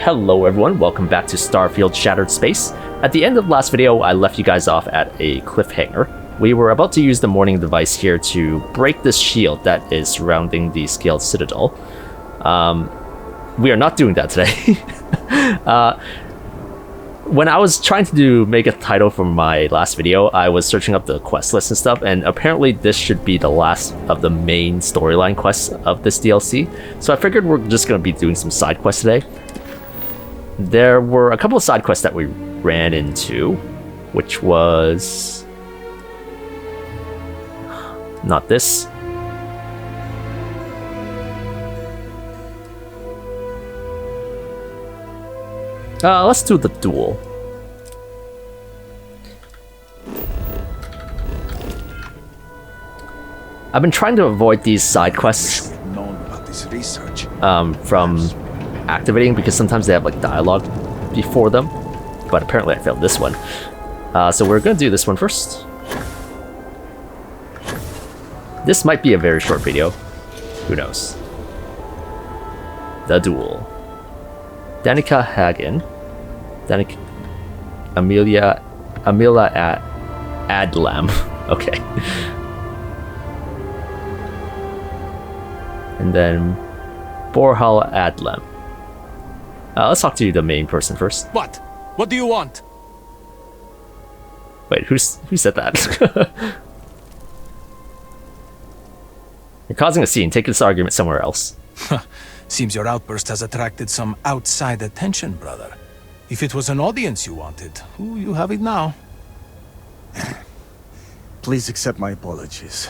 Hello everyone, welcome back to Starfield Shattered Space. At the end of last video, I left you guys off at a cliffhanger. We were about to use the morning device here to break this shield that is surrounding the scaled citadel. We are not doing that today. When I was trying to make a title for my last video, I was searching up the quest list and stuff, and apparently this should be the last of the main storyline quests of this DLC. So I figured we're just going to be doing some side quests today. There were a couple of side quests that we ran into, which was... not this. Let's do the Duel. I've been trying to avoid these side quests from activating because sometimes they have like dialogue before them, but apparently I failed this one. So we're gonna do this one first. This might be a very short video. Who knows? The Duel. Danika Hagan. Danika... Amila at Adlam. Okay. And then Borhal Adlam. Let's talk to the main person first. What? What do you want? Wait, who said that? You're causing a scene. Take this argument somewhere else. Seems your outburst has attracted some outside attention, brother. If it was an audience you wanted, you have it now. Please accept my apologies.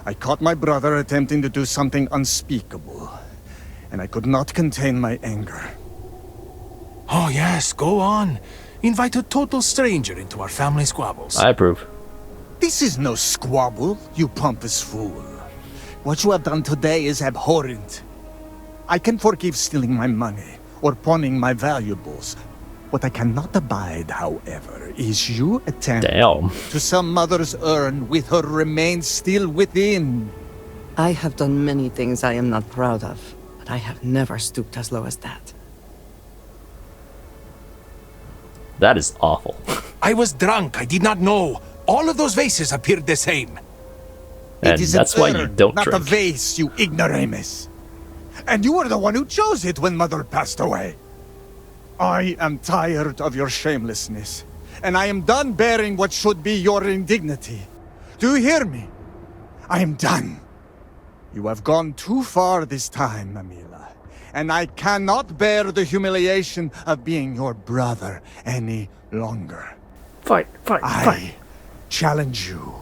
I caught my brother attempting to do something unspeakable, and I could not contain my anger. Oh yes, go on. Invite a total stranger into our family squabbles. I approve. This is no squabble, you pompous fool. What you have done today is abhorrent. I can forgive stealing my money or pawning my valuables. What I cannot abide, however, is you attempting to some mother's urn with her remains still within. I have done many things I am not proud of, but I have never stooped as low as that. That is awful. I was drunk, I did not know. All of those vases appeared the same. And that's why you don't not drink. a vase, you ignoramus. And you were the one who chose it when Mother passed away. I am tired of your shamelessness, and I am done bearing what should be your indignity. Do you hear me? I am done. You have gone too far this time, Amila, and I cannot bear the humiliation of being your brother any longer. Fight. I challenge you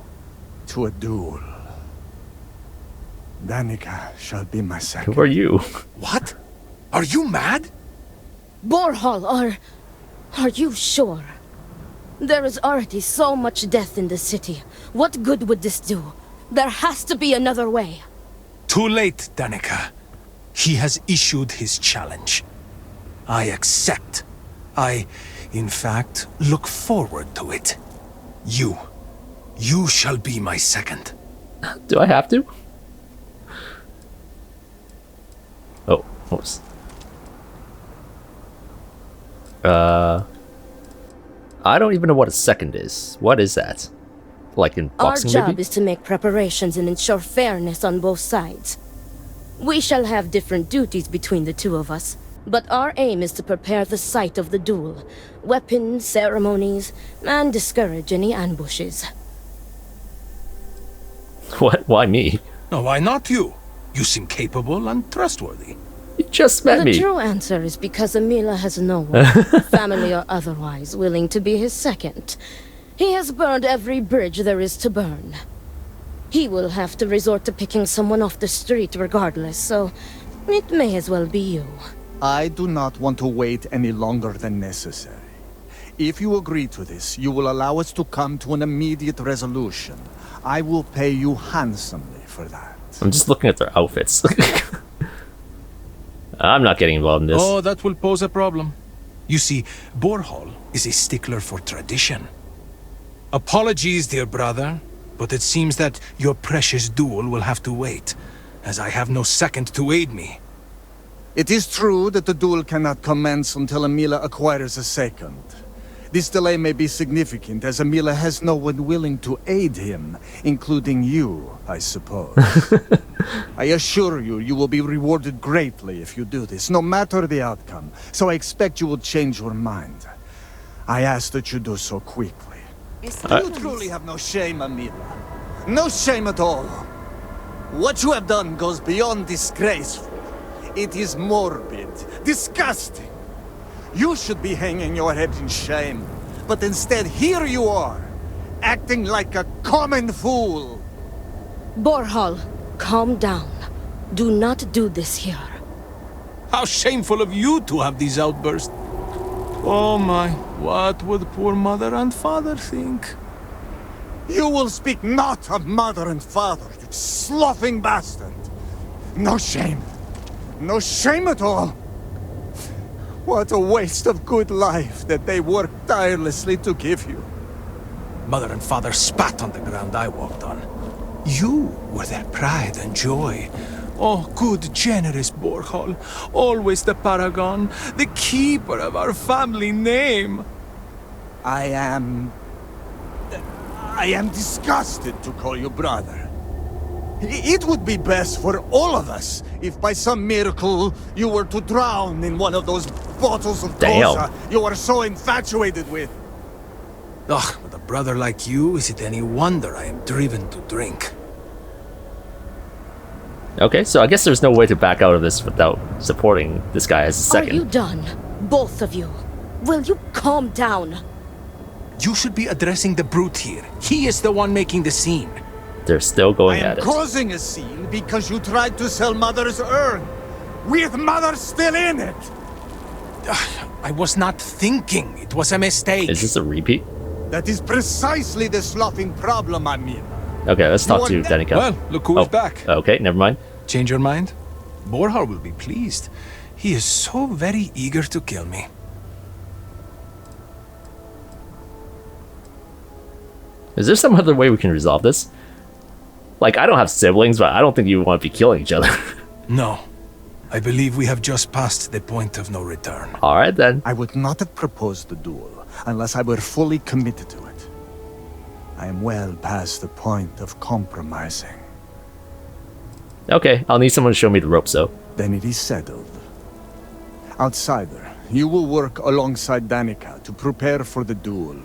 to a duel. Danika shall be my second. Who are you? What? Are you mad? Borhal, are you sure? There is already so much death in the city. What good would this do? There has to be another way. Too late, Danika. He has issued his challenge. I accept. In fact, look forward to it. You shall be my second. Do I have to? Oh, whoops. I don't even know what a second is. What is that? Like in boxing, Our job maybe? is to make preparations and ensure fairness on both sides. We shall have different duties between the two of us, but our aim is to prepare the site of the duel, weapons, ceremonies, and discourage any ambushes. What? Why me? No, why not you? You seem capable and trustworthy. You just met me. The true answer is because Amila has no one, family or otherwise, willing to be his second. He has burned every bridge there is to burn. He will have to resort to picking someone off the street regardless, so it may as well be you. I do not want to wait any longer than necessary. If you agree to this, you will allow us to come to an immediate resolution. I will pay you handsomely for that. I'm just looking at their outfits. I'm not getting involved in this. Oh, that will pose a problem. You see, Borhal is a stickler for tradition. Apologies, dear brother, but it seems that your precious duel will have to wait, as I have no second to aid me. It is true that the duel cannot commence until Amila acquires a second. This delay may be significant, as Amila has no one willing to aid him, including you, I suppose. I assure you, you will be rewarded greatly if you do this, no matter the outcome, so I expect you will change your mind. I ask that you do so quickly. You truly have no shame, Amila. No shame at all. What you have done goes beyond disgraceful. It is morbid, disgusting. You should be hanging your head in shame, but instead here you are, acting like a common fool. Borhal, calm down. Do not do this here. How shameful of you to have these outbursts. Oh my, what would poor mother and father think? You will speak not of mother and father, you sloughing bastard. No shame. No shame at all. What a waste of good life that they worked tirelessly to give you. Mother and father spat on the ground I walked on. You were their pride and joy. Oh, good, generous Borhal. Always the paragon, the keeper of our family name. I am disgusted to call you brother. It would be best for all of us if by some miracle you were to drown in one of those bottles of Koza you are so infatuated with. Ugh, with a brother like you, is it any wonder I am driven to drink? Okay, so I guess there's no way to back out of this without supporting this guy as a second. Are you done? Both of you. Will you calm down? You should be addressing the brute here. He is the one making the scene. They're still going I am at it. causing a scene because you tried to sell Mother's urn, with Mother still in it. I was not thinking. It was a mistake. Is this a repeat? That is precisely the sloughing problem, Amila. Okay, let's talk to Danika. Well, look who is back. Okay, never mind. Change your mind? Borhal will be pleased. He is so very eager to kill me. Is there some other way we can resolve this? Like, I don't have siblings, but I don't think you want to be killing each other. No. I believe we have just passed the point of no return. Alright then. I would not have proposed the duel unless I were fully committed to it. I am well past the point of compromising. Okay, I'll need someone to show me the ropes though. Then it is settled. Outsider, you will work alongside Danika to prepare for the duel.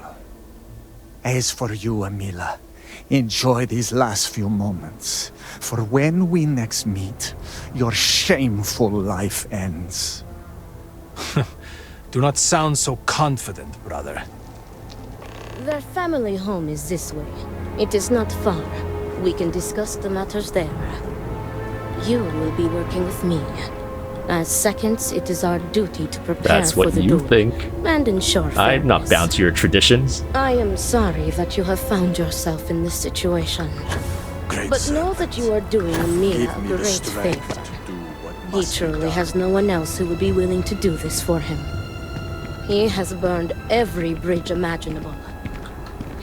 As for you, Amila, enjoy these last few moments, for when we next meet, your shameful life ends. Do not sound so confident, brother. Their family home is this way. It is not far. We can discuss the matters there. You will be working with me. As seconds, it is our duty to prepare That's for what the you duel. think. And ensure I'm not fairness. bound to your traditions. I am sorry that you have found yourself in this situation. Great But know that you are doing Amila a great favor. He truly has no one else who would be willing to do this for him. He has burned every bridge imaginable.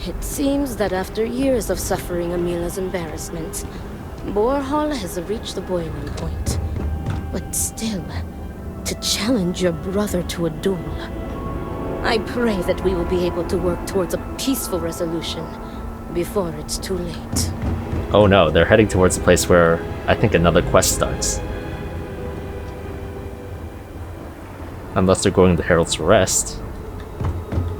It seems that after years of suffering Amila's embarrassments, Borhal has reached the boiling point. But still, to challenge your brother to a duel. I pray that we will be able to work towards a peaceful resolution before it's too late. Oh no, they're heading towards the place where I think another quest starts. Unless they're going to Herald's Rest.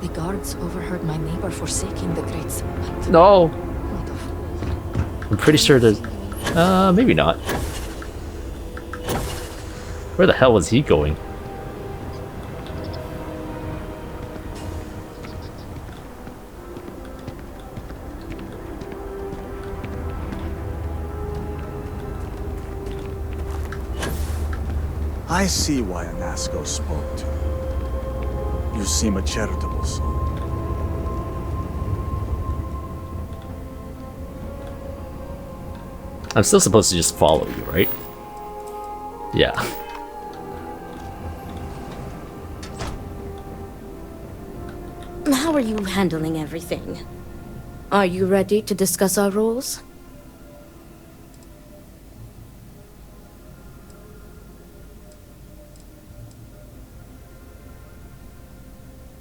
The guards overheard my neighbor forsaking the Great Serpent. No! What a fool. I'm pretty sure there's... maybe not. Where the hell was he going? I see why Anasco spoke to you. You seem a charitable soul. I'm still supposed to just follow you, right? Yeah. How are you handling everything? Are you ready to discuss our rules?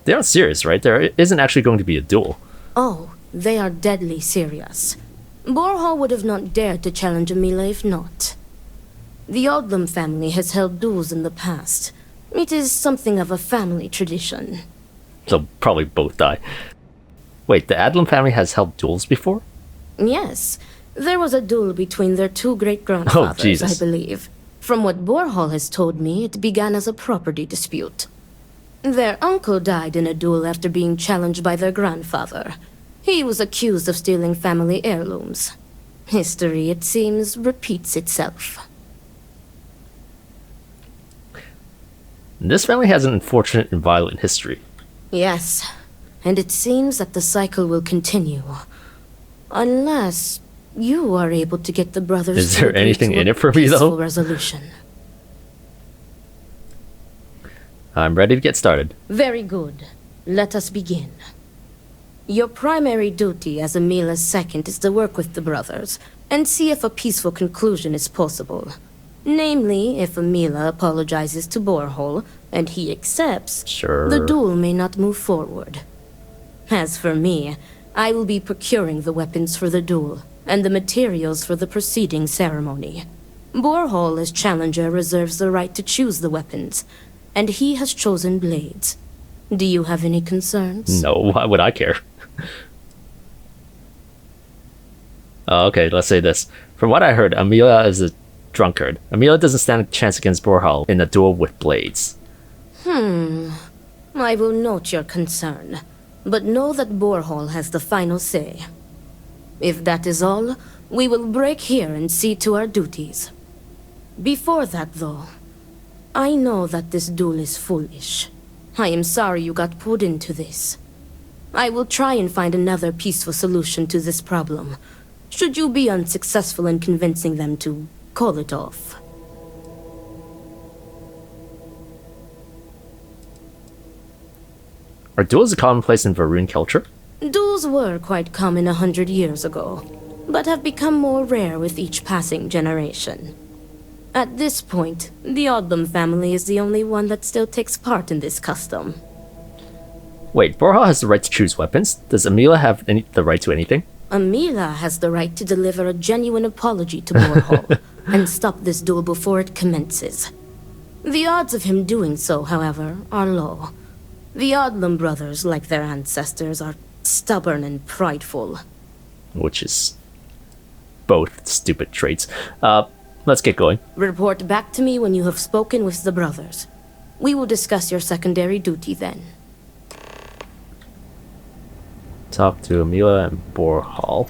They aren't serious, right? There isn't actually going to be a duel. Oh, they are deadly serious. Borhal would have not dared to challenge Amila if not. The Adlam family has held duels in the past. It is something of a family tradition. So probably both die. Wait, the Adlam family has held duels before? Yes, there was a duel between their two great-grandfathers, Jesus. I believe. From what Borhal has told me, it began as a property dispute. Their uncle died in a duel after being challenged by their grandfather. He was accused of stealing family heirlooms. History, it seems, repeats itself. This family has an unfortunate and violent history. Yes, and it seems that the cycle will continue. Unless you are able to get the brothers Is to there agree anything to a in it for me, though? peaceful resolution. I'm ready to get started. Very good. Let us begin. Your primary duty as Amila's second is to work with the brothers and see if a peaceful conclusion is possible. Namely, if Amila apologizes to Borhal and he accepts, Sure. the duel may not move forward. As for me, I will be procuring the weapons for the duel and the materials for the preceding ceremony. Borhal, as challenger, reserves the right to choose the weapons, and he has chosen blades. Do you have any concerns? No, why would I care? Okay, let's say this. From what I heard, Amila is a drunkard. Amila doesn't stand a chance against Borhal in a duel with blades. I will note your concern, but know that Borhal has the final say. If that is all, we will break here and see to our duties. Before that, though, I know that this duel is foolish. I am sorry you got pulled into this. I will try and find another peaceful solution to this problem, should you be unsuccessful in convincing them to call it off. Are duels a commonplace in Varun culture? Duels were quite common 100 years ago, but have become more rare with each passing generation. At this point, the Adlam family is the only one that still takes part in this custom. Wait, Borhal has the right to choose weapons? Does Amila have the right to anything? Amila has the right to deliver a genuine apology to Borhal and stop this duel before it commences. The odds of him doing so, however, are low. The Adlam brothers, like their ancestors, are stubborn and prideful. Which is both stupid traits. Let's get going. Report back to me when you have spoken with the brothers. We will discuss your secondary duty then. Talk to Amila and Borhal.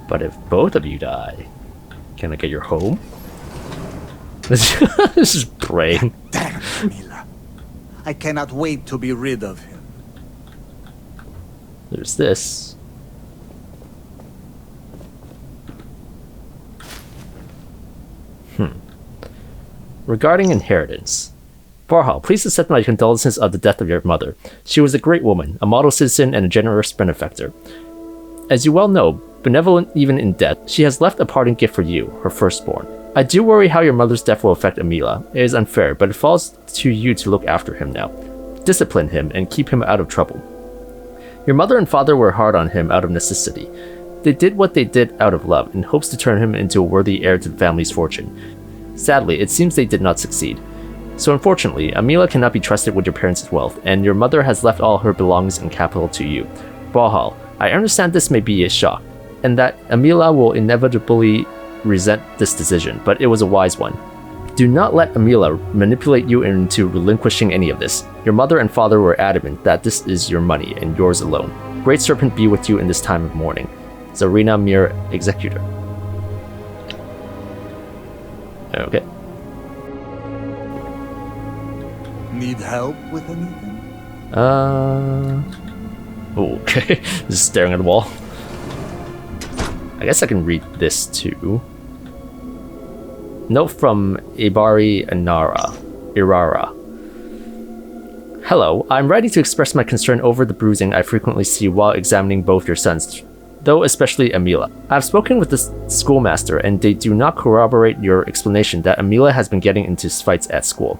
But if both of you die, can I get your home? This is praying. Damn, Amila. I cannot wait to be rid of him. There's this. Regarding inheritance. Borhal, please accept my condolences of the death of your mother. She was a great woman, a model citizen, and a generous benefactor. As you well know, benevolent even in death, she has left a parting gift for you, her firstborn. I do worry how your mother's death will affect Amila. It is unfair, but it falls to you to look after him now. Discipline him and keep him out of trouble. Your mother and father were hard on him out of necessity. They did what they did out of love in hopes to turn him into a worthy heir to the family's fortune. Sadly, it seems they did not succeed. So unfortunately, Amila cannot be trusted with your parents' wealth, and your mother has left all her belongings and capital to you. Borhal, I understand this may be a shock, and that Amila will inevitably resent this decision, but it was a wise one. Do not let Amila manipulate you into relinquishing any of this. Your mother and father were adamant that this is your money and yours alone. Great Serpent be with you in this time of mourning. Zarina, mere executor. Okay. Need help with anything? Okay. Just staring at the wall. I guess I can read this too. Note from Ebari and Irara. Hello, I'm ready to express my concern over the bruising I frequently see while examining both your sons. though especially Amila. I've spoken with the schoolmaster, and they do not corroborate your explanation that Amila has been getting into fights at school.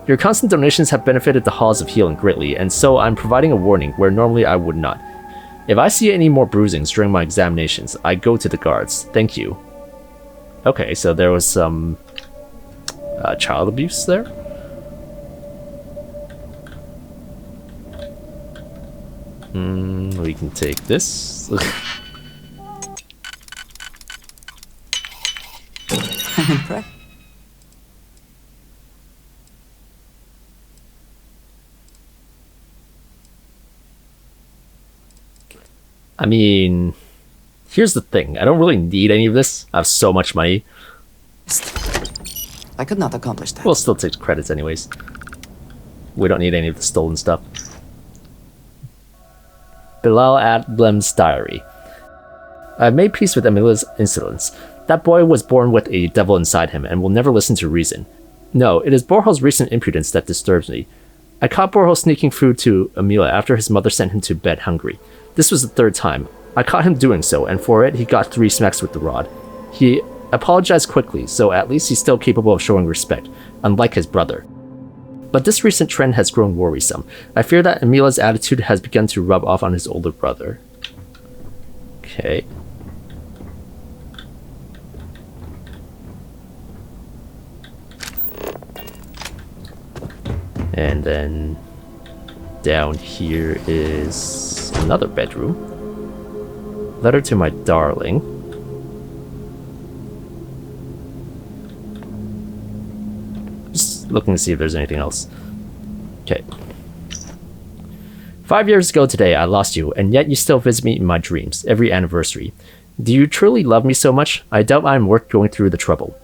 Your constant donations have benefited the Halls of Healing greatly, and so I'm providing a warning where normally I would not. If I see any more bruisings during my examinations, I go to the guards. Thank you. Okay, so there was some child abuse there? We can take this. I'm impressed. I mean, here's the thing. I don't really need any of this. I have so much money. I could not accomplish that. We'll still take credits anyways. We don't need any of the stolen stuff. Bilal Adlam's diary. I've made peace with Amila's insolence. That boy was born with a devil inside him and will never listen to reason. No, it is Borhal's recent impudence that disturbs me. I caught Borhal sneaking food to Amila after his mother sent him to bed hungry. This was the third time. I caught him doing so, and for it, he got 3 smacks with the rod. He apologized quickly, so at least he's still capable of showing respect, unlike his brother. But this recent trend has grown worrisome. I fear that Amila's attitude has begun to rub off on his older brother. Okay. And then down here is another bedroom. Letter to my darling. Just looking to see if there's anything else. Okay. 5 years ago today, I lost you, and yet you still visit me in my dreams, every anniversary. Do you truly love me so much? I doubt I'm worth going through the trouble.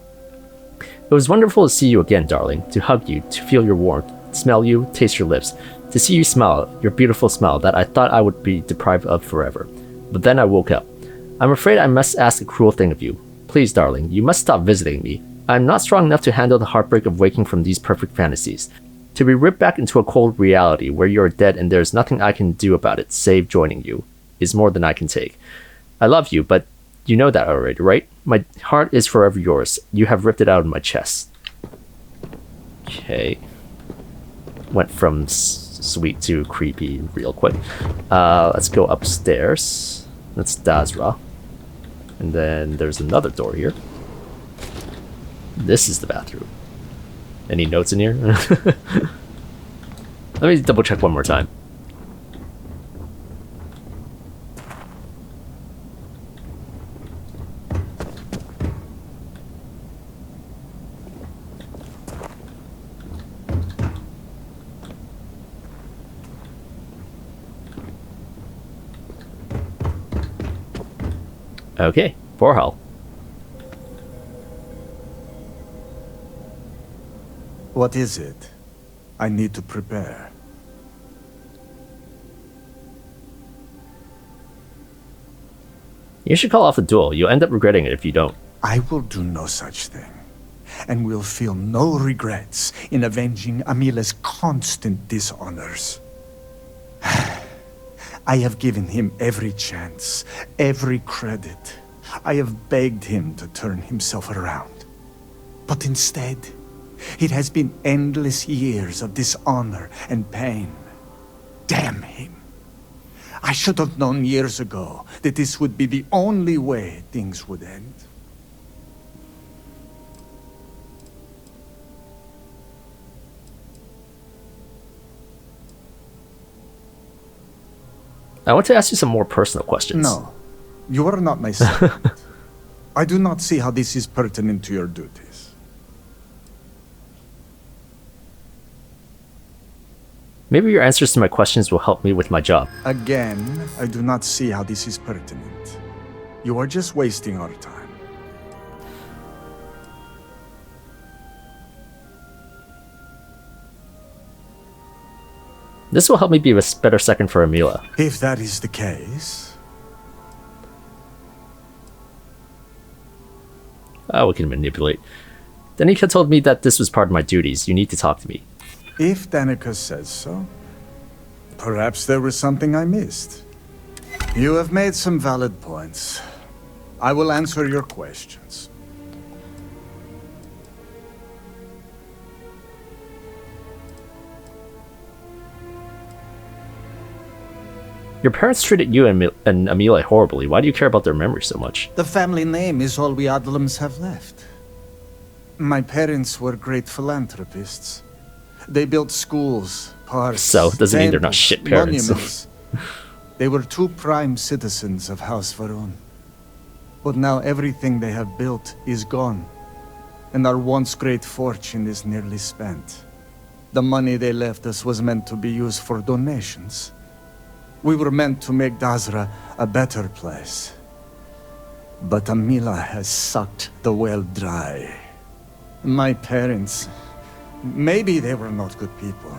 It was wonderful to see you again, darling, to hug you, to feel your warmth, smell you, taste your lips, to see you smile, your beautiful smile that I thought I would be deprived of forever. But then I woke up. I'm afraid I must ask a cruel thing of you. Please, darling, you must stop visiting me. I'm not strong enough to handle the heartbreak of waking from these perfect fantasies. To be ripped back into a cold reality where you are dead and there's nothing I can do about it save joining you is more than I can take. I love you, but you know that already, right? My heart is forever yours. You have ripped it out of my chest. Okay. Went from sweet to creepy real quick. Let's go upstairs. That's Dazra. And then there's another door here. This is the bathroom. Any notes in here? Let me double check one more time. Okay, Borhal. What is it? I need to prepare. You should call off the duel. You'll end up regretting it if you don't. I will do no such thing, and will feel no regrets in avenging Amila's constant dishonors. I have given him every chance, every credit. I have begged him to turn himself around. But instead, it has been endless years of dishonor and pain. Damn him. I should have known years ago that this would be the only way things would end. I want to ask you some more personal questions. No, you are not my son. I do not see how this is pertinent to your duties. Maybe your answers to my questions will help me with my job. Again, I do not see how this is pertinent. You are just wasting our time. This will help me be a better second for Amila. If that is the case... Oh, we can manipulate. Danika told me that this was part of my duties. You need to talk to me. If Danika says so, perhaps there was something I missed. You have made some valid points. I will answer your questions. Your parents treated you and Amila horribly. Why do you care about their memory so much? The family name is all we Adlams have left. My parents were great philanthropists. They built schools, parks, So, it doesn't mean they're not temples, shit parents. monuments. They were true prime citizens of House Varun. But now everything they have built is gone, and our once great fortune is nearly spent. The money they left us was meant to be used for donations. We were meant to make Dazra a better place. But Amila has sucked the well dry. My parents, maybe they were not good people,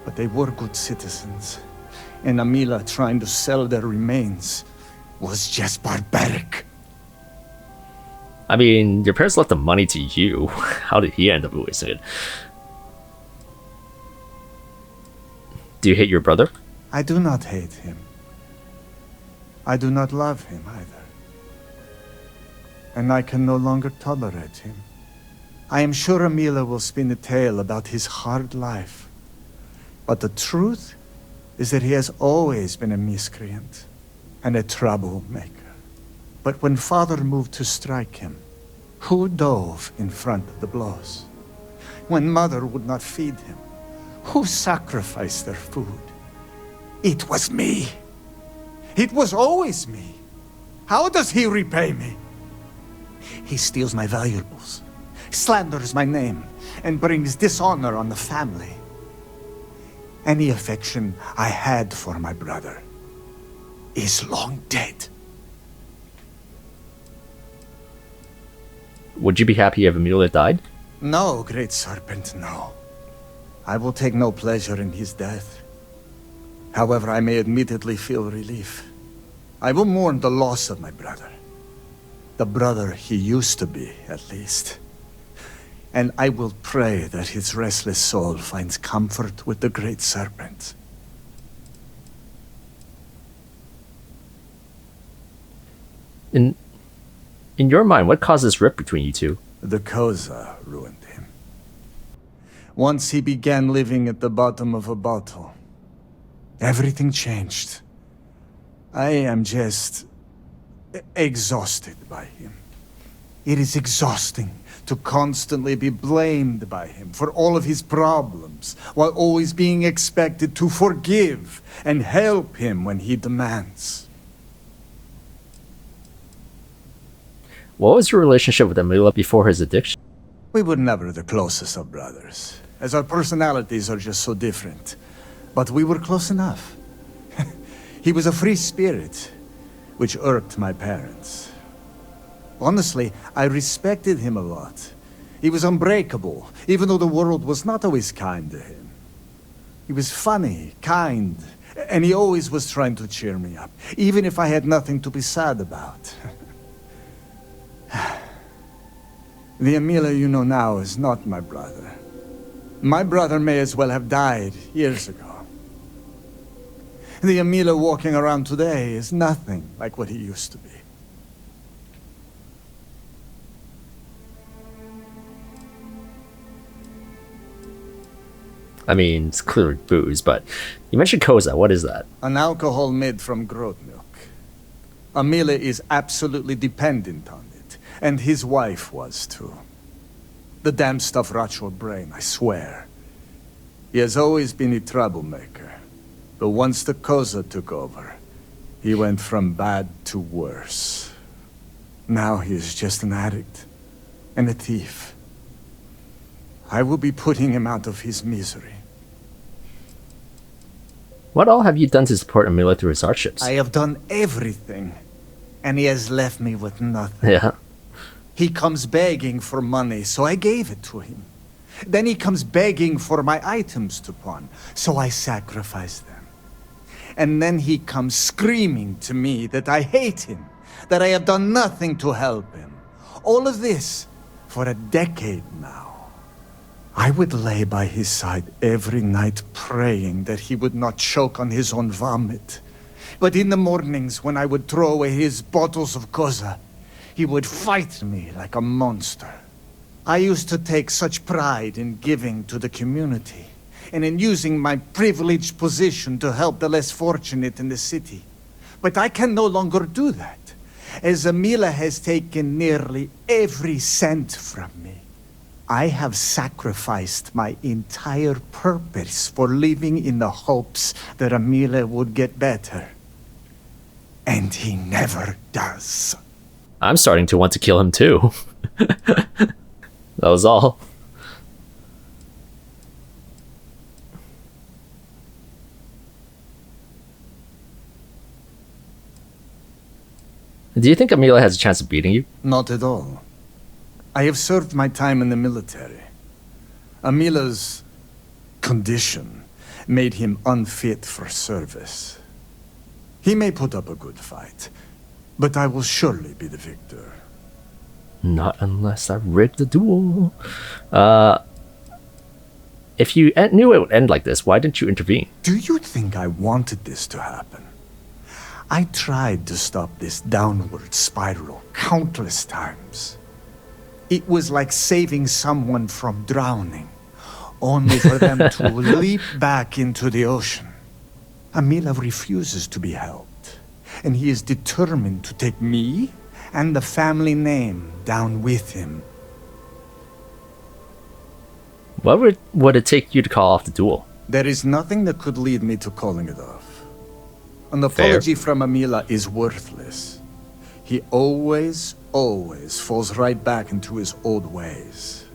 but they were good citizens. And Amila trying to sell their remains was just barbaric. I mean, your parents left the money to you. How did he end up wasting it? Do you hate your brother? I do not hate him. I do not love him either. And I can no longer tolerate him. I am sure Amila will spin a tale about his hard life. But the truth is that he has always been a miscreant and a troublemaker. But when father moved to strike him, who dove in front of the blows? When mother would not feed him, who sacrificed their food? It was me. It was always me. How does he repay me? He steals my valuables, slanders my name, and brings dishonor on the family. Any affection I had for my brother is long dead. Would you be happy if Amila died? No, Great Serpent, no. I will take no pleasure in his death. However, I may admittedly feel relief. I will mourn the loss of my brother. The brother he used to be, at least. And I will pray that his restless soul finds comfort with the Great Serpent. In your mind, what caused this rift between you two? The Koza ruined him. Once he began living at the bottom of a bottle, everything changed. I am just exhausted by him. It is exhausting to constantly be blamed by him for all of his problems, while always being expected to forgive and help him when he demands. What was your relationship with Amila before his addiction? We were never the closest of brothers, as our personalities are just so different. But we were close enough. He was a free spirit, which irked my parents. Honestly, I respected him a lot. He was unbreakable, even though the world was not always kind to him. He was funny, kind, and he always was trying to cheer me up, even if I had nothing to be sad about. The Amila you know now is not my brother. My brother may as well have died years ago. The Amila walking around today is nothing like what he used to be. I mean, it's clearly booze, but you mentioned Koza. What is that? An alcohol made from goat milk. Amila is absolutely dependent on it, and his wife was too. The damn stuff rots your brain, I swear. He has always been a troublemaker, but once the Koza took over, he went from bad to worse. Now he is just an addict and a thief. I will be putting him out of his misery. What all have you done to support Amila through his hardships? I have done everything, and he has left me with nothing. Yeah. He comes begging for money, so I gave it to him. Then he comes begging for my items to pawn, so I sacrifice them. And then he comes screaming to me that I hate him, that I have done nothing to help him. All of this for a decade now. I would lay by his side every night praying that he would not choke on his own vomit. But in the mornings when I would throw away his bottles of Koza, he would fight me like a monster. I used to take such pride in giving to the community, and in using my privileged position to help the less fortunate in the city. But I can no longer do that, as Amila has taken nearly every cent from me. I have sacrificed my entire purpose for living in the hopes that Amila would get better. And he never does. I'm starting to want to kill him too. That was all. Do you think Amila has a chance of beating you? Not at all. I have served my time in the military. Amila's condition made him unfit for service. He may put up a good fight, but I will surely be the victor. Not unless I rig the duel. If you knew it would end like this, why didn't you intervene? Do you think I wanted this to happen? I tried to stop this downward spiral countless times. It was like saving someone from drowning, only for them to leap back into the ocean. Amila refuses to be helped, and he is determined to take me and the family name down with him. What would it take you to call off the duel? There is nothing that could lead me to calling it off. An apology from Amila is worthless. He always falls right back into his old ways.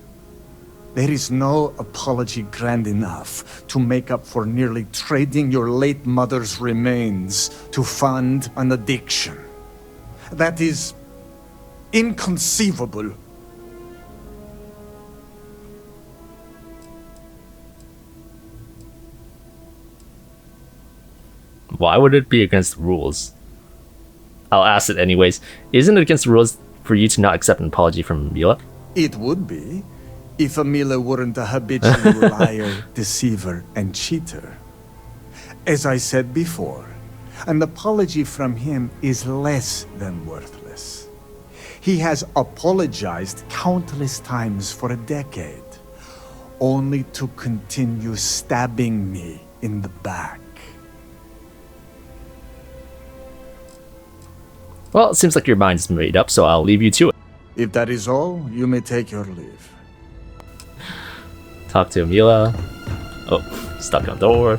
There is no apology grand enough to make up for nearly trading your late mother's remains to fund an addiction. That is inconceivable. Why would it be against the rules? I'll ask it anyways. Isn't it against the rules for you to not accept an apology from Amila? It would be, if Amila weren't a habitual liar, deceiver, and cheater. As I said before, an apology from him is less than worthless. He has apologized countless times for a decade, only to continue stabbing me in the back. Well, it seems like your mind is made up, so I'll leave you to it. If that is all, you may take your leave. Talk to Amila. Oh, stuck on door.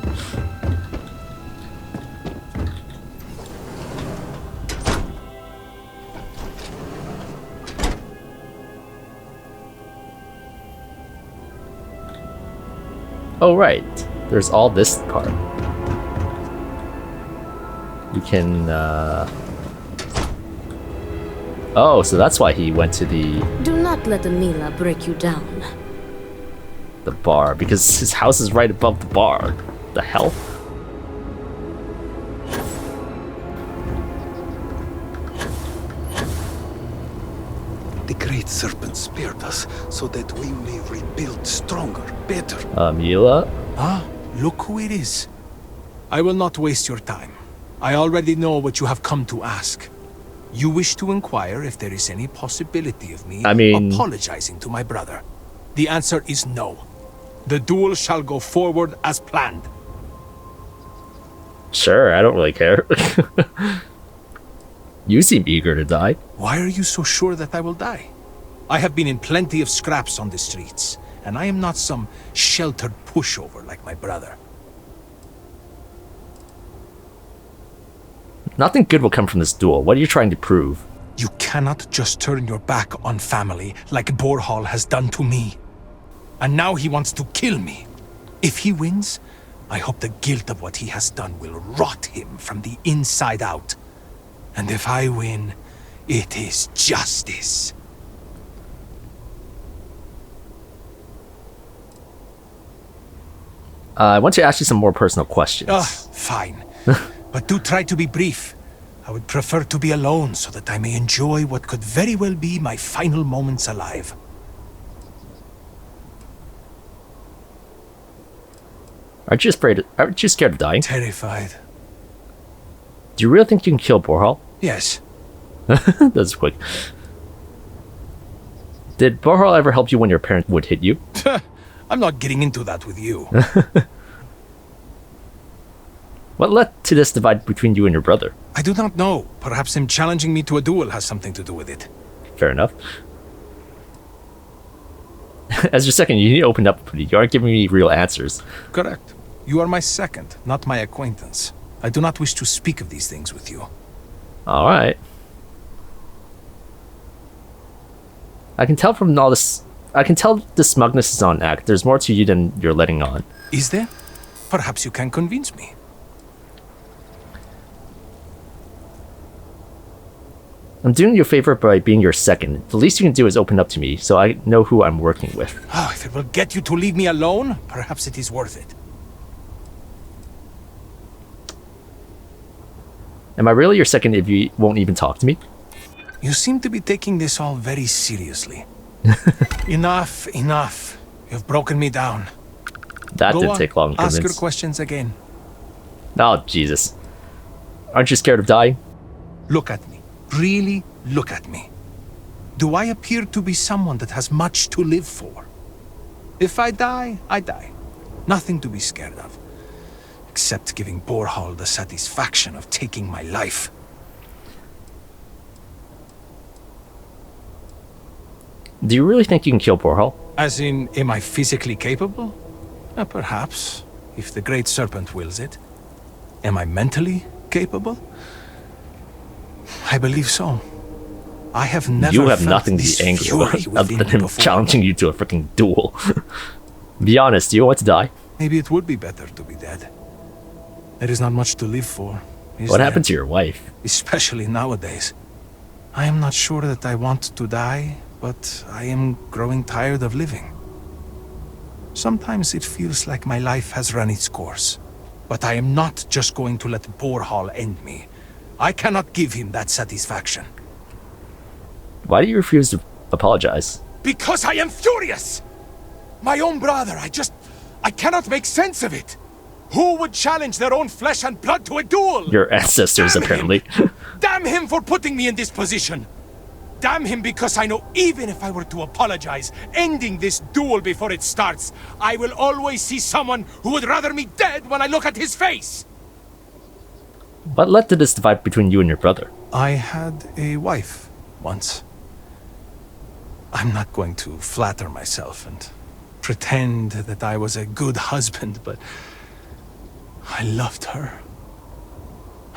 Oh, right. There's all this card. You can, Oh, so that's why he went to the Do not let Amila break you down. bar, because his house is right above the bar. The hell? The Great Serpent spared us so that we may rebuild stronger, better. Amila? Ah, look who it is. I will not waste your time. I already know what you have come to ask. You wish to inquire if there is any possibility of me apologizing to my brother. The answer is no. The duel shall go forward as planned. Sure, I don't really care. You seem eager to die. Why are you so sure that I will die? I have been in plenty of scraps on the streets, and I am not some sheltered pushover like my brother. Nothing good will come from this duel. What are you trying to prove? You cannot just turn your back on family like Borhal has done to me. And now he wants to kill me. If he wins, I hope the guilt of what he has done will rot him from the inside out. And if I win, it is justice. I want to ask you some more personal questions. Fine. But do try to be brief. I would prefer to be alone so that I may enjoy what could very well be my final moments alive. Aren't you scared of dying? Terrified. Do you really think you can kill Borhal? Yes. That's quick. Did Borhal ever help you when your parents would hit you? I'm not getting into that with you. What led to this divide between you and your brother? I do not know. Perhaps him challenging me to a duel has something to do with it. Fair enough. As your second, you need to open up. You aren't giving me real answers. Correct. You are my second, not my acquaintance. I do not wish to speak of these things with you. Alright. I can tell from all this... I can tell the smugness is on act. There's more to you than you're letting on. Is there? Perhaps you can convince me. I'm doing you a favor by being your second. The least you can do is open up to me, so I know who I'm working with. Oh, if it will get you to leave me alone, perhaps it is worth it. Am I really your second if you won't even talk to me? You seem to be taking this all very seriously. Enough, enough. You've broken me down. That Go didn't on, take long to ask your convince. questions again. Oh, Jesus. Aren't you scared of dying? Look at me. Really look at me. Do I appear to be someone that has much to live for? If I die, I die. Nothing to be scared of. Except giving Borhal the satisfaction of taking my life. Do you really think you can kill Borhal? As in, am I physically capable? Perhaps, if the Great Serpent wills it. Am I mentally capable? I believe so. I have never You have felt nothing to this be angry fury about other within than me him before. challenging you to a freaking duel. Be honest, do you want to die? Maybe it would be better to be dead. There is not much to live for. What happened to your wife? Especially nowadays. I am not sure that I want to die, but I am growing tired of living. Sometimes it feels like my life has run its course. But I am not just going to let Borhal end me. I cannot give him that satisfaction. Why do you refuse to apologize? Because I am furious! My own brother, I cannot make sense of it. Who would challenge their own flesh and blood to a duel? Your ancestors, Damn him. apparently. Damn him for putting me in this position! Damn him because I know even if I were to apologize, ending this duel before it starts, I will always see someone who would rather me dead when I look at his face! What led to this divide between you and your brother? I had a wife once. I'm not going to flatter myself and pretend that I was a good husband, but I loved her.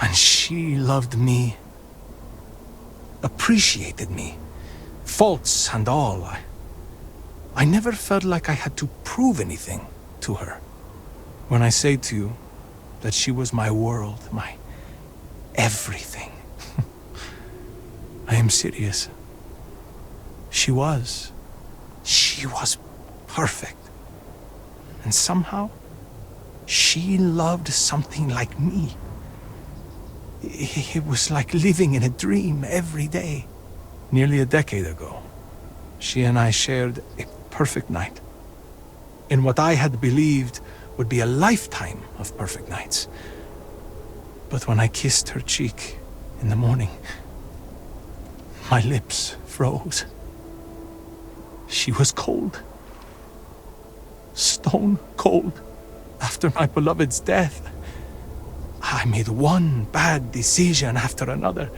And she loved me. Appreciated me. Faults and all. I never felt like I had to prove anything to her. When I say to you that she was my world, my everything. I am serious. She was perfect. And somehow, she loved something like me. It was like living in a dream every day. Nearly a decade ago, she and I shared a perfect night. In what I had believed would be a lifetime of perfect nights. But when I kissed her cheek in the morning, my lips froze. She was cold. Stone cold. After my beloved's death, I made one bad decision after another.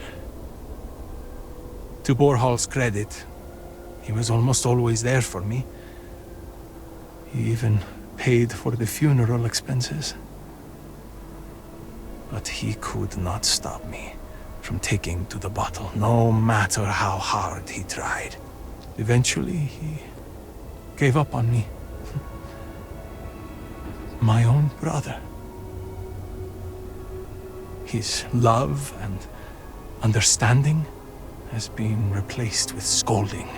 To Borhal's credit, he was almost always there for me. He even paid for the funeral expenses. But he could not stop me from taking to the bottle, no matter how hard he tried. Eventually, he gave up on me. My own brother. His love and understanding has been replaced with scolding.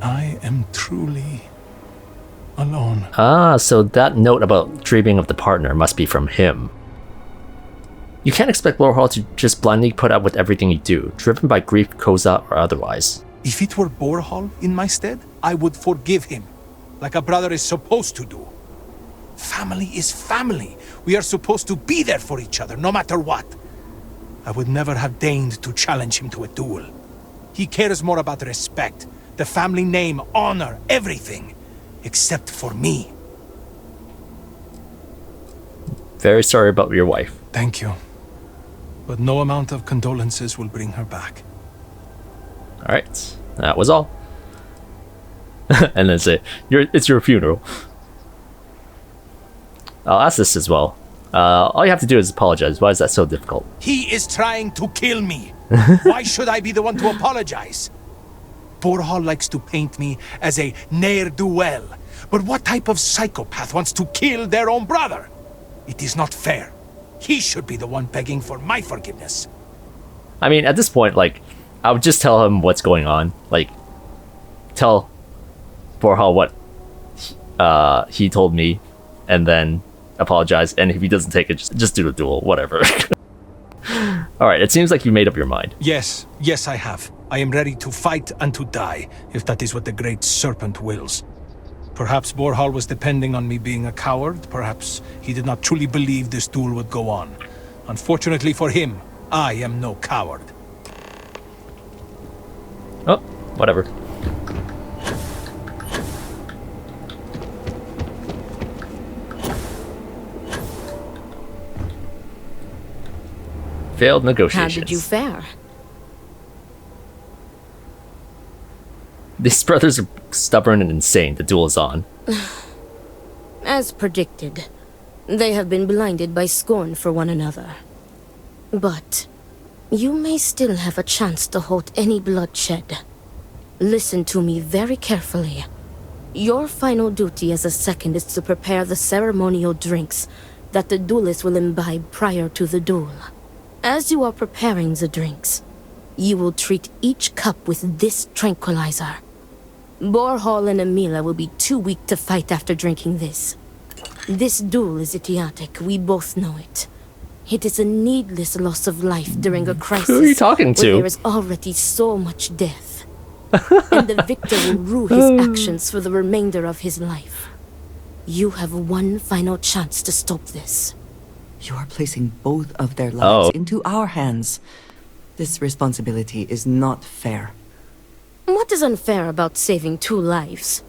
I am truly alone. Ah, so that note about dreaming of the partner must be from him. You can't expect Borhal to just blindly put up with everything you do, driven by grief, Koza, or otherwise. If it were Borhal in my stead, I would forgive him, like a brother is supposed to do. Family is family. We are supposed to be there for each other, no matter what. I would never have deigned to challenge him to a duel. He cares more about respect, the family name, honor, everything, except for me. Very sorry about your wife. Thank you. But no amount of condolences will bring her back. Alright, that was all. And then say, it's your funeral. I'll ask this as well. All you have to do is apologize. Why is that so difficult? He is trying to kill me. Why should I be the one to apologize? Borhal likes to paint me as a ne'er-do-well. But what type of psychopath wants to kill their own brother? It is not fair. He should be the one begging for my forgiveness. I mean, at this point, like, I would just tell him what's going on. Like, tell Borhal what he told me, and then apologize. And if he doesn't take it, just do the duel, whatever. Alright, it seems like you made up your mind. Yes, I have. I am ready to fight and to die, if that is what the Great Serpent wills. Perhaps Borhal was depending on me being a coward. Perhaps he did not truly believe this duel would go on. Unfortunately for him, I am no coward. Oh, whatever. Failed negotiations. How did you fare? These brothers are stubborn and insane. The duel is on. As predicted, they have been blinded by scorn for one another. But you may still have a chance to halt any bloodshed. Listen to me very carefully. Your final duty as a second is to prepare the ceremonial drinks that the duelist will imbibe prior to the duel. As you are preparing the drinks, you will treat each cup with this tranquilizer. Borhal and Amila will be too weak to fight after drinking this. This duel is idiotic, we both know it. It is a needless loss of life during a crisis. Who are you talking to? Where there is already so much death. And the victor will rue his actions for the remainder of his life. You have one final chance to stop this. You are placing both of their lives Oh. into our hands. This responsibility is not fair. What is unfair about saving 2 lives?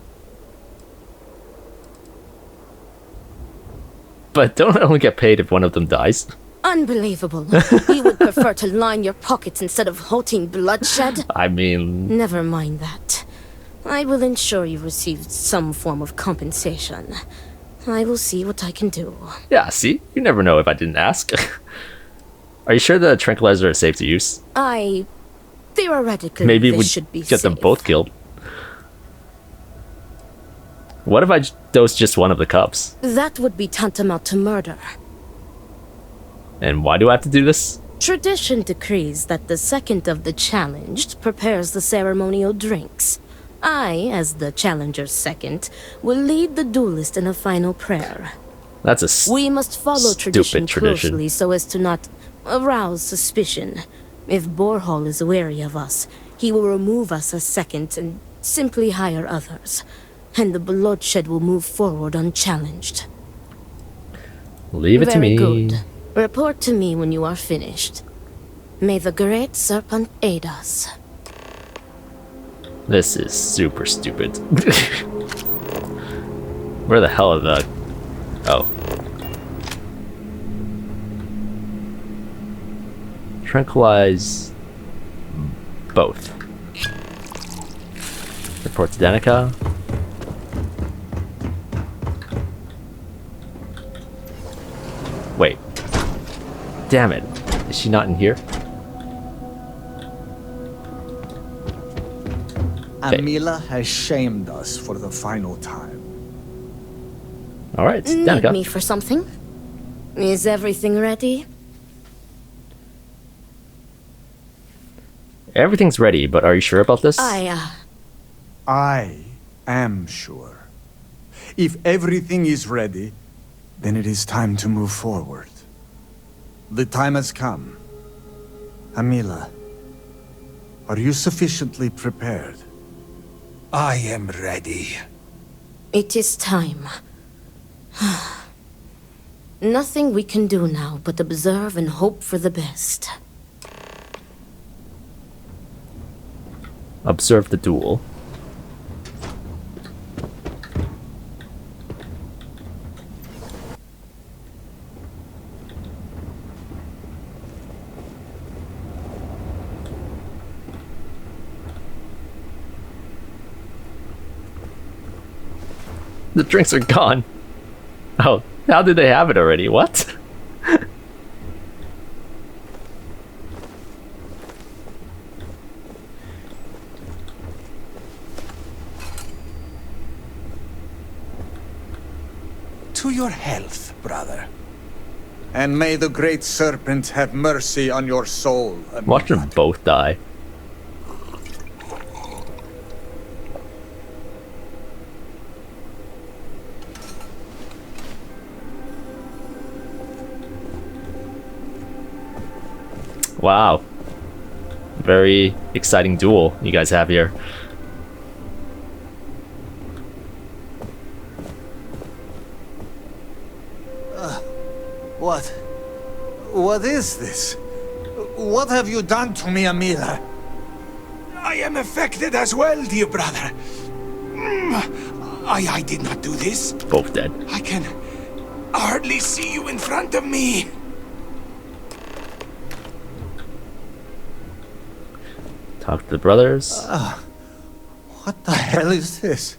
But don't I only get paid if one of them dies? Unbelievable. You would prefer to line your pockets instead of halting bloodshed? I mean... Never mind that. I will ensure you receive some form of compensation. I will see what I can do. Yeah, see? You never know if I didn't ask. Are you sure the tranquilizer is safe to use? Theoretically, Maybe this we should be get them safe. both killed. What if I dose just one of the cups? That would be tantamount to murder. And why do I have to do this? Tradition decrees that the second of the challenged prepares the ceremonial drinks. I, as the challenger's second, will lead the duelist in a final prayer. That's a We must follow tradition tradition. closely so as to not arouse suspicion. If Borhal is wary of us, he will remove us as second and simply hire others. And the bloodshed will move forward unchallenged. Leave it to Very me. good. Report to me when you are finished. May the Great Serpent aid us. This is super stupid. Where the hell are the... Oh. Tranquilize... both. Report to Danika. Wait. Damn it. Is she not in here? Amila has shamed us for the final time. Alright, Need Danika. me for something? Is everything ready? Everything's ready, but are you sure about this? I am sure. If everything is ready, then it is time to move forward. The time has come. Amila, are you sufficiently prepared? I am ready. It is time. Nothing we can do now but observe and hope for the best. Observe the duel. The drinks are gone. Oh, how did they have it already? What? To your health, brother. And may the Great Serpent have mercy on your soul, Amila. Watch them both die. Wow. Very exciting duel you guys have here. What is this? What have you done to me, Amila? I am affected as well, dear brother. I did not do this. Both dead. I can hardly see you in front of me. Talk to the brothers. What the hell is this?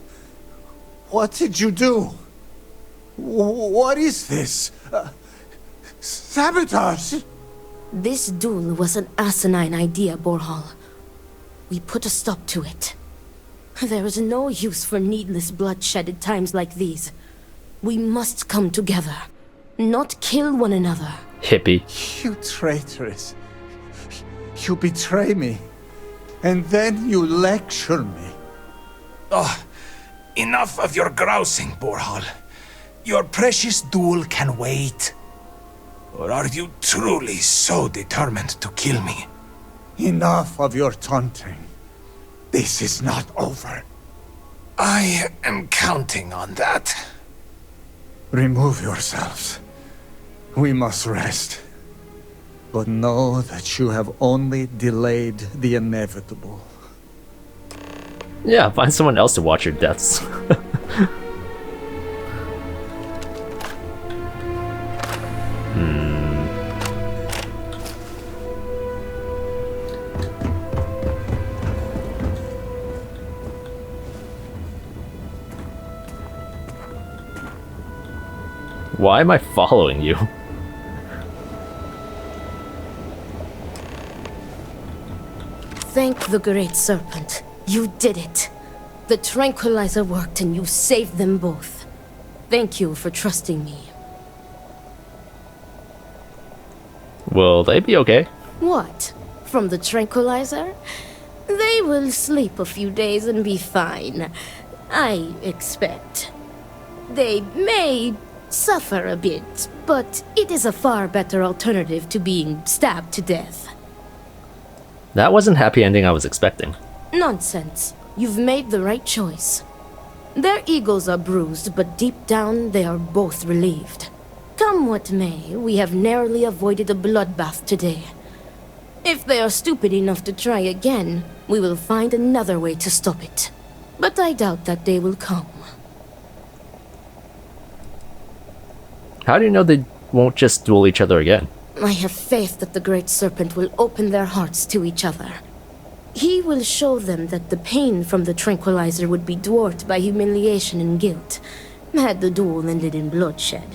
What did you do? What is this? Sabotage! This duel was an asinine idea, Borhal. We put a stop to it. There is no use for needless bloodshed at times like these. We must come together, not kill one another. Hippie. You traitoress. You betray me. And then you lecture me. Oh, enough of your grousing, Borhal. Your precious duel can wait. Or are you truly so determined to kill me? Enough of your taunting. This is not over. I am counting on that. Remove yourselves. We must rest. But know that you have only delayed the inevitable. Yeah, find someone else to watch your deaths. Why am I following you? Thank the Great Serpent. You did it. The tranquilizer worked and you saved them both. Thank you for trusting me. Will they be okay? What? From the tranquilizer? They will sleep a few days and be fine. I expect. They may suffer a bit, but it is a far better alternative to being stabbed to death. That wasn't happy ending I was expecting. Nonsense. You've made the right choice. Their egos are bruised, but deep down they are both relieved. Come what may, we have narrowly avoided a bloodbath today. If they are stupid enough to try again, we will find another way to stop it. But I doubt that day will come. How do you know they won't just duel each other again? I have faith that the Great Serpent will open their hearts to each other. He will show them that the pain from the tranquilizer would be dwarfed by humiliation and guilt, had the duel ended in bloodshed.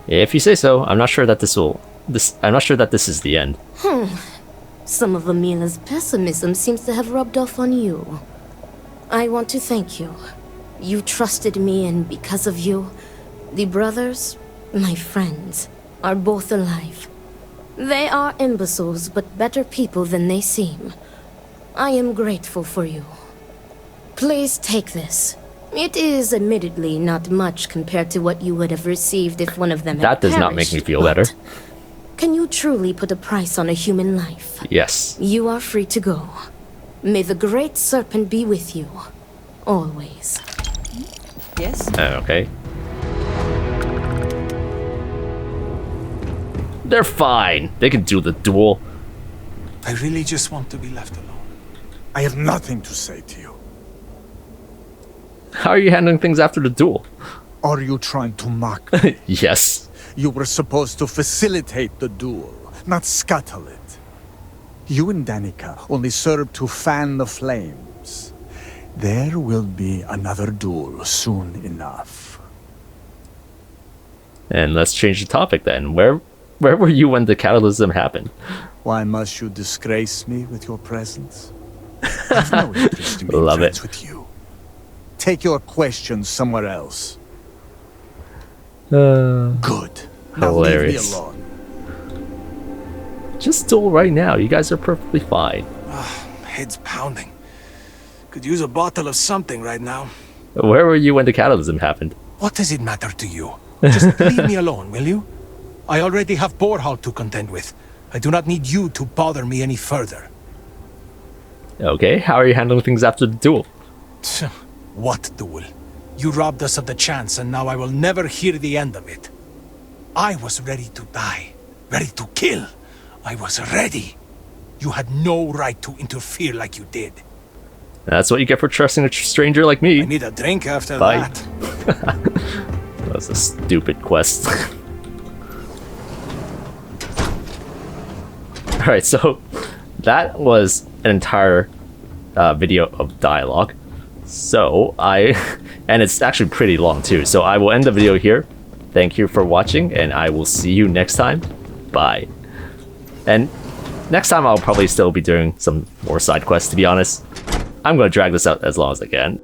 If you say so, I'm not sure that this is the end. Some of Amila's pessimism seems to have rubbed off on you. I want to thank you. You trusted me, and because of you, the brothers, my friends, are both alive. They are imbeciles, but better people than they seem. I am grateful for you. Please take this. It is admittedly not much compared to what you would have received if one of them had That does not make me perished, feel better. but can you truly put a price on a human life? Yes. You are free to go. May the Great Serpent be with you. Always. Yes? Okay. They're fine. They can do the duel. I really just want to be left alone. I have nothing to say to you. How are you handling things after the duel? Are you trying to mock me? Yes. You were supposed to facilitate the duel, not scuttle it. You and Danika only served to fan the flames. There will be another duel soon enough. And let's change the topic then. Where were you when the cataclysm happened? Why must you disgrace me with your presence? I've no interest in being Love friends it. with you. Take your questions somewhere else. Good. Now Hilarious. leave me alone. Just duel right now. You guys are perfectly fine. Head's pounding. Could use a bottle of something right now. Where were you when the cataclysm happened? What does it matter to you? Just leave me alone, will you? I already have Borhal to contend with. I do not need you to bother me any further. Okay, how are you handling things after the duel? What duel? You robbed us of the chance, and now I will never hear the end of it. I was ready to die, ready to kill. I was ready. You had no right to interfere like you did. That's what you get for trusting a stranger like I me. need a drink after Bye. that. That was a stupid quest. Alright, so that was an entire video of dialogue. So and it's actually pretty long too, so I will end the video here. Thank you for watching, and I will see you next time. Bye. And next time I'll probably still be doing some more side quests, to be honest. I'm going to drag this out as long as I can.